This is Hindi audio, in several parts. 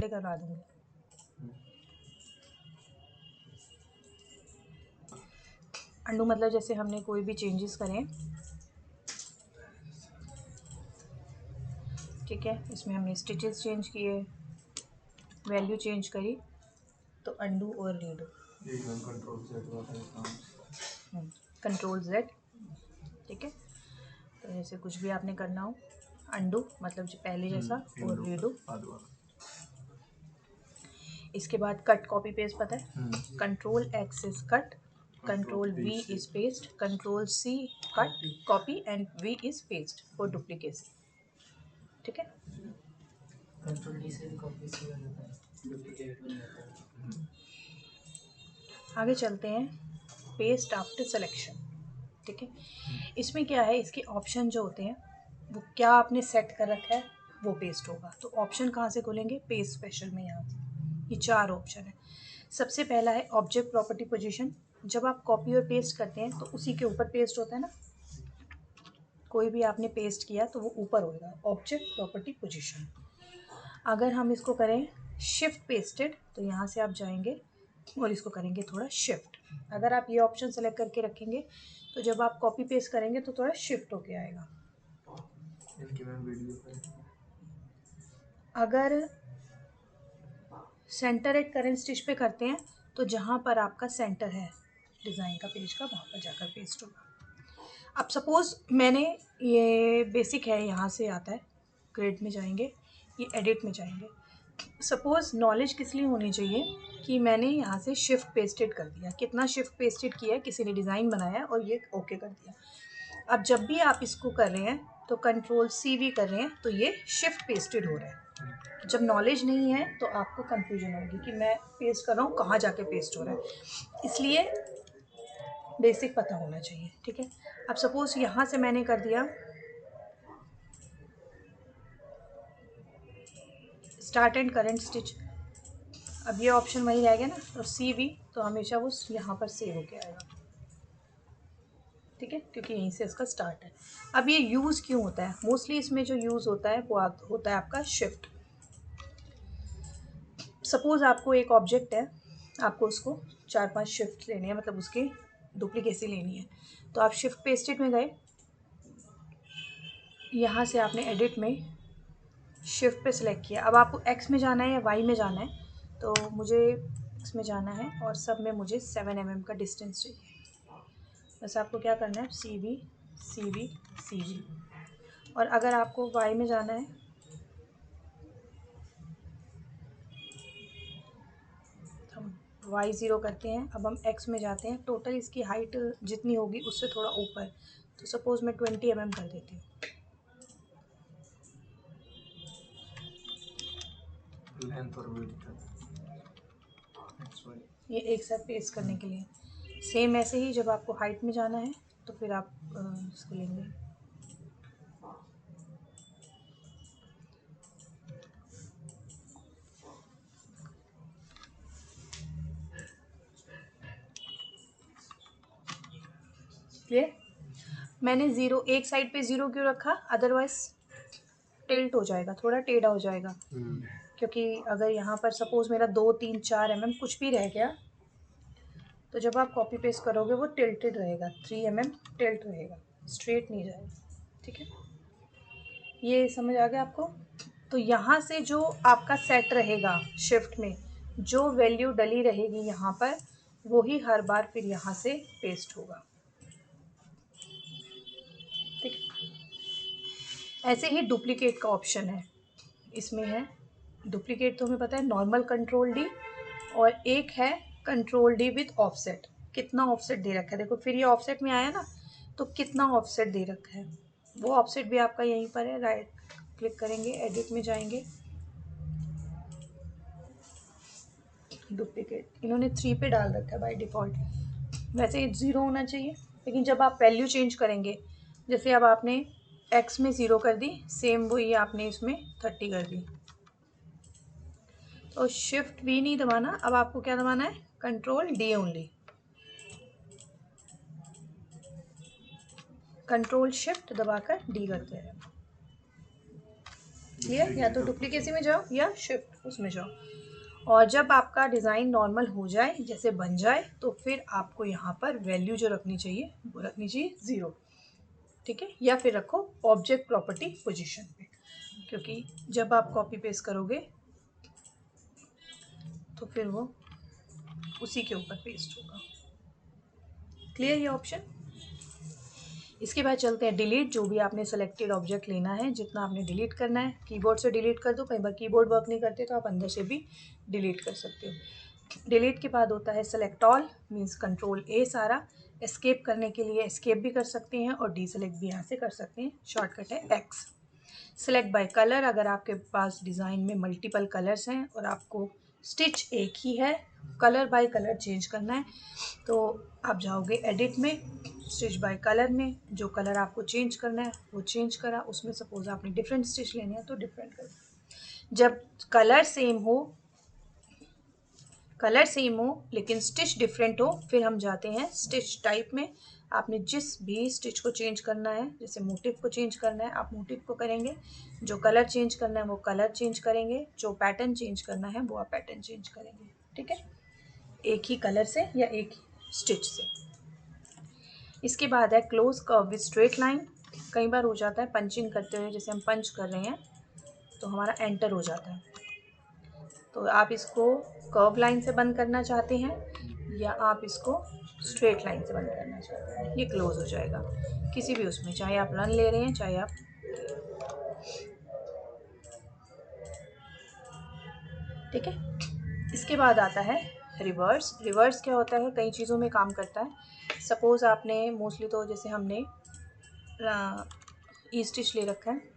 डिस्प्ले करवा दूँगी। अंडू मतलब जैसे हमने कोई भी चेंजेस करें, ठीक है, इसमें हमने स्टिचेस चेंज किए, वैल्यू चेंज करी, तो अंडू और रीडू। कंट्रोल Z, ठीक है। तो जैसे कुछ भी आपने करना हो, अंडू मतलब जो पहले जैसा और रीडू। इसके बाद कट कॉपी पेस्ट पता है, control X is cut, control V is paste, control C cut copy and V is paste for duplicacy, ठीक है। कंट्रोल D से कॉपी से हो जाता है, डुप्लीकेट नहीं होता है। आगे चलते हैं, पेस्ट आफ्टर सिलेक्शन, ठीक है। इसमें क्या है, इसके ऑप्शन जो होते हैं वो क्या आपने सेट कर रखा है वो पेस्ट होगा। तो ऑप्शन कहाँ से खोलेंगे, पेस्ट स्पेशल में, यहाँ से ये 4 ऑप्शन है। सबसे पहला है ऑब्जेक्ट प्रॉपर्टी पोजीशन। जब आप कॉपी और पेस्ट करते हैं तो उसी के ऊपर पेस्ट होता है ना, कोई भी आपने पेस्ट किया तो वो ऊपर होगा, ऑब्जेक्ट प्रॉपर्टी पोजीशन। अगर हम इसको करें शिफ्ट पेस्टेड, तो यहाँ से आप जाएंगे और इसको करेंगे थोड़ा शिफ्ट। अगर आप ये ऑप्शन सेलेक्ट करके रखेंगे तो जब आप कॉपी पेस्ट करेंगे तो थोड़ा शिफ्ट होके आएगा। अगर सेंटर एट करेंट स्टिच पे करते हैं तो जहाँ पर आपका सेंटर है डिज़ाइन का पेज का, वहाँ पर जाकर पेस्ट होगा। अब सपोज़ मैंने, ये बेसिक है, यहाँ से आता है, ग्रेड में जाएंगे, ये एडिट में जाएंगे। सपोज़ नॉलेज किस लिए होनी चाहिए कि मैंने यहाँ से शिफ्ट पेस्टेड कर दिया, कितना शिफ्ट पेस्टेड किया है, किसी ने डिज़ाइन बनाया और ये ओके कर दिया। अब जब भी आप इसको कर रहे हैं तो कंट्रोल C भी कर रहे हैं तो ये शिफ्ट पेस्टेड हो रहा है। जब नॉलेज नहीं है तो आपको कंफ्यूजन होगी कि मैं पेस्ट कर रहा हूँ कहाँ जाके पेस्ट हो रहा है, इसलिए बेसिक पता होना चाहिए, ठीक है। अब सपोज़ यहाँ से मैंने कर दिया स्टार्ट एंड करंट स्टिच, अब ये ऑप्शन वही रह गया ना, और C भी, तो हमेशा वो यहाँ पर सेव होके आएगा, ठीक है, क्योंकि यहीं से इसका स्टार्ट है। अब ये यूज़ क्यों होता है, मोस्टली इसमें जो यूज़ होता है वो होता है आपका शिफ्ट। सपोज़ आपको एक ऑब्जेक्ट है, आपको उसको 4-5 शिफ्ट लेने हैं, मतलब उसकी डुप्लीकेसी लेनी है, तो आप शिफ्ट पेस्टेड में गए, यहाँ से आपने एडिट में शिफ्ट पे सिलेक्ट किया। अब आपको एक्स में जाना है या वाई में जाना है, तो मुझे एक्स में जाना है और सब में मुझे 7 mm का डिस्टेंस चाहिए। बस आपको क्या करना है, सी बी। और अगर आपको वाई में जाना है, हम वाई 0 करते हैं। अब हम एक्स में जाते हैं, टोटल इसकी हाइट जितनी होगी उससे थोड़ा ऊपर, तो सपोज़ मैं 20 mm कर देती हूँ। लेंथ और विड्थ ये एक साथ पेस्ट करने के लिए। सेम ऐसे ही जब आपको हाइट में जाना है तो फिर आप इसको लेंगे, ये मैंने 0 एक साइड पे 0 क्यों रखा, अदरवाइज टिल्ट हो जाएगा, थोड़ा टेढ़ा हो जाएगा। क्योंकि अगर यहाँ पर सपोज़ मेरा 2-3-4 mm कुछ भी रह गया, तो जब आप कॉपी पेस्ट करोगे वो टिल्टेड रहेगा, 3 mm टिल्ट रहेगा, स्ट्रेट नहीं जाएगा, ठीक है। ये समझ आ गया आपको। तो यहाँ से जो आपका सेट रहेगा शिफ्ट में, जो वैल्यू डली रहेगी यहाँ पर, वो ही हर बार फिर यहाँ से पेस्ट होगा, ठीक है। ऐसे ही डुप्लीकेट का ऑप्शन है, इसमें है डुप्लीकेट, तो हमें पता है नॉर्मल कंट्रोल डी, और एक है कंट्रोल डी विथ ऑफसेट। कितना ऑफसेट दे रखा है देखो, फिर ये ऑफसेट में आया ना, तो कितना ऑफसेट दे रखा है, वो ऑफसेट भी आपका यहीं पर है। राइट क्लिक करेंगे, एडिट में जाएंगे, डुप्लीकेट इन्होंने 3 पे डाल रखा है बाय डिफ़ॉल्ट, वैसे 0 होना चाहिए, लेकिन जब आप वैल्यू चेंज करेंगे, जैसे अब आपने एक्स में 0 कर दी, सेम वही आपने इसमें 30 कर दी, तो शिफ्ट वी नहीं दबाना, अब आपको क्या दबाना है, control D only, control shift दबाकर डी करते हैं। क्लियर? या तो डुप्लीकेसी में जाओ या शिफ्ट उसमें जाओ। और जब आपका डिज़ाइन नॉर्मल हो जाए, जैसे बन जाए, तो फिर आपको यहाँ पर वैल्यू जो रखनी चाहिए वो रखनी चाहिए 0, ठीक है? या फिर रखो ऑब्जेक्ट प्रॉपर्टी पोजीशन पे, क्योंकि जब आप कॉपी पेस्ट करोगे तो फिर वो उसी के ऊपर पेस्ट होगा। क्लियर ये ऑप्शन? इसके बाद चलते हैं डिलीट। जो भी आपने सेलेक्टेड ऑब्जेक्ट लेना है, जितना आपने डिलीट करना है, कीबोर्ड से डिलीट कर दो। कई बार कीबोर्ड वर्क नहीं करते तो आप अंदर से भी डिलीट कर सकते हो। डिलीट के बाद होता है सेलेक्ट ऑल, मीन्स कंट्रोल ए सारा। एस्केप करने के लिए एस्केप भी कर सकते हैं और डीसेलेक्ट भी यहाँ से कर सकते हैं, शॉर्टकट है एक्स। सेलेक्ट बाय कलर, अगर आपके पास डिज़ाइन में मल्टीपल कलर्स हैं और आपको स्टिच एक ही है, कलर बाय कलर चेंज करना है, तो आप जाओगे एडिट में, स्टिच बाय कलर में, जो कलर आपको चेंज करना है वो चेंज करा। उसमें सपोज आपने डिफरेंट स्टिच लेने हैं तो डिफरेंट कर। जब कलर सेम हो लेकिन स्टिच डिफरेंट हो, फिर हम जाते हैं स्टिच टाइप में। आपने जिस भी स्टिच को चेंज करना है, जैसे मोटिव को चेंज करना है आप मोटिव को करेंगे, जो कलर चेंज करना है वो कलर चेंज करेंगे, जो पैटर्न चेंज करना है वो आप पैटर्न चेंज करेंगे, ठीक है? एक ही कलर से या एक ही स्टिच से। इसके बाद है close curve with straight line. कई बार हो जाता है पंचिंग करते हुए, जैसे हम पंच कर रहे हैं तो हमारा एंटर हो जाता है, तो आप इसको कर्व लाइन से बंद करना चाहते हैं या आप इसको स्ट्रेट लाइन से बंद करना चाहते हैं, ये क्लोज हो जाएगा किसी भी उसमें, चाहे आप रन ले रहे हैं चाहे आप, ठीक है? इसके बाद आता है रिवर्स। रिवर्स क्या होता है? कई चीज़ों में काम करता है। सपोज़ आपने मोस्टली तो जैसे हमने ई स्टिच ले रखा है,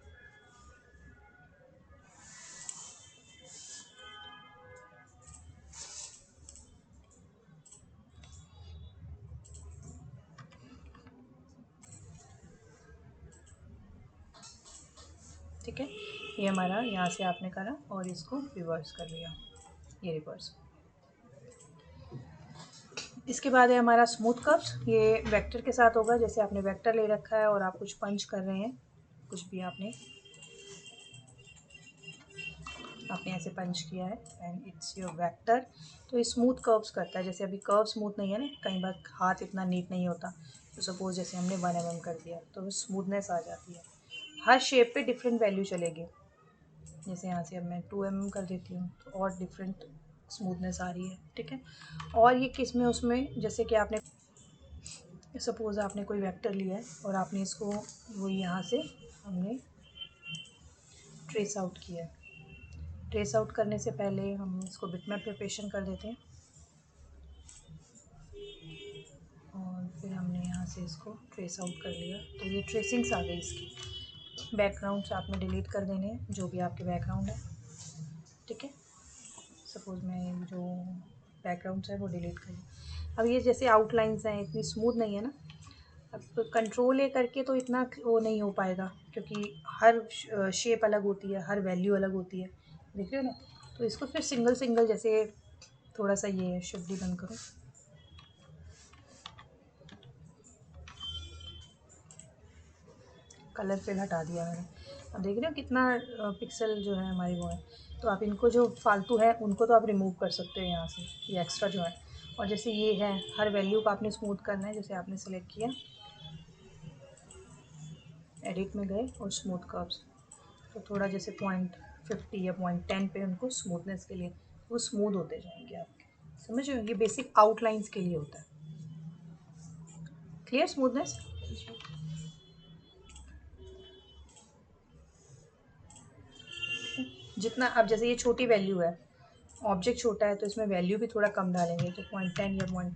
ठीक है? ये हमारा यहाँ से आपने करा और इसको रिवर्स कर लिया, ये रिवर्स। इसके बाद है हमारा स्मूथ कर्व्स। ये वेक्टर के साथ होगा, जैसे आपने वेक्टर ले रखा है और आप कुछ पंच कर रहे हैं, कुछ भी आपने ऐसे पंच किया है एंड इट्स योर वेक्टर, तो ये स्मूथ कर्व्स करता है। जैसे अभी कर्व स्मूथ नहीं है ना, कई बार हाथ इतना नीट नहीं होता, तो सपोज जैसे हमने 1 mm कर दिया तो स्मूथनेस आ जाती है। हर शेप पे डिफरेंट वैल्यू चलेगी। जैसे यहाँ से अब मैं 2 mm कर देती हूँ तो और डिफरेंट स्मूथनेस आ रही है, ठीक है? और ये किस में, उसमें जैसे कि आपने सपोज़ आपने कोई वेक्टर लिया है और आपने इसको वो यहाँ से हमने ट्रेस आउट किया है। ट्रेस आउट करने से पहले हम इसको बिटमैप प्रिपरेशन कर देते हैं और फिर हमने यहाँ से इसको ट्रेस आउट कर लिया, तो ये ट्रेसिंग्स आ गई इसकी। बैकग्राउंड्स आपने डिलीट कर देने हैं, जो भी आपके बैकग्राउंड है, ठीक है? सपोज़ मैं जो बैकग्राउंड्स है वो डिलीट कर। अब ये जैसे आउटलाइंस हैं, इतनी स्मूथ नहीं है ना, अब कंट्रोल ए करके तो इतना वो नहीं हो पाएगा, क्योंकि हर शेप अलग होती है, हर वैल्यू अलग होती है, देख रहे हो ना? तो इसको फिर सिंगल सिंगल, जैसे थोड़ा सा ये शिफ्ट भी बंद करो, कलर फिल हटा दिया मैंने। अब देख रहे हो कितना पिक्सल जो है हमारी वो है, तो आप इनको जो फालतू है उनको तो आप रिमूव कर सकते हो यहाँ से, ये एक्स्ट्रा जो है। और जैसे ये है, हर वैल्यू को आपने स्मूथ करना है, जैसे आपने सेलेक्ट किया, एडिट में गए और स्मूथ कर्व्स, तो थोड़ा जैसे 0.50 या 0.10 पे उनको स्मूथनेस के लिए, वो स्मूथ होते जाएंगे आपके, समझ रहे हो? ये बेसिक आउटलाइंस के लिए होता है। Clear smoothness? जितना अब जैसे ये छोटी वैल्यू है, ऑब्जेक्ट छोटा है तो इसमें वैल्यू भी थोड़ा कम डालेंगे, तो 0.10 या 0.2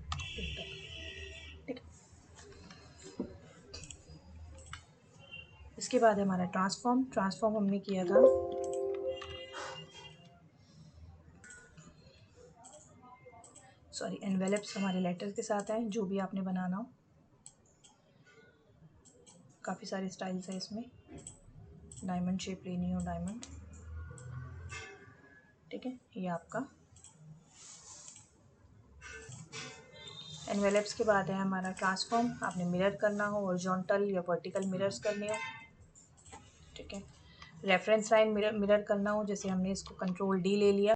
तक, ठीक। इसके बाद है हमारा ट्रांसफॉर्म। ट्रांसफॉर्म हमने किया था, सॉरी, एनवेलप्स हमारे लेटर के साथ हैं, जो भी आपने बनाना हो। काफ़ी सारे स्टाइल्स हैं इसमें, डायमंड शेप लेनी हो डायमंड, ठीक है? ये आपका एनवेलप्स के बाद है हमारा ट्रांसफॉर्म। आपने मिरर करना हो, हॉरिजॉन्टल या वर्टिकल मिरर्स करने हो, ठीक है? रेफरेंस लाइन मिरर करना हो, जैसे हमने इसको कंट्रोल डी ले लिया,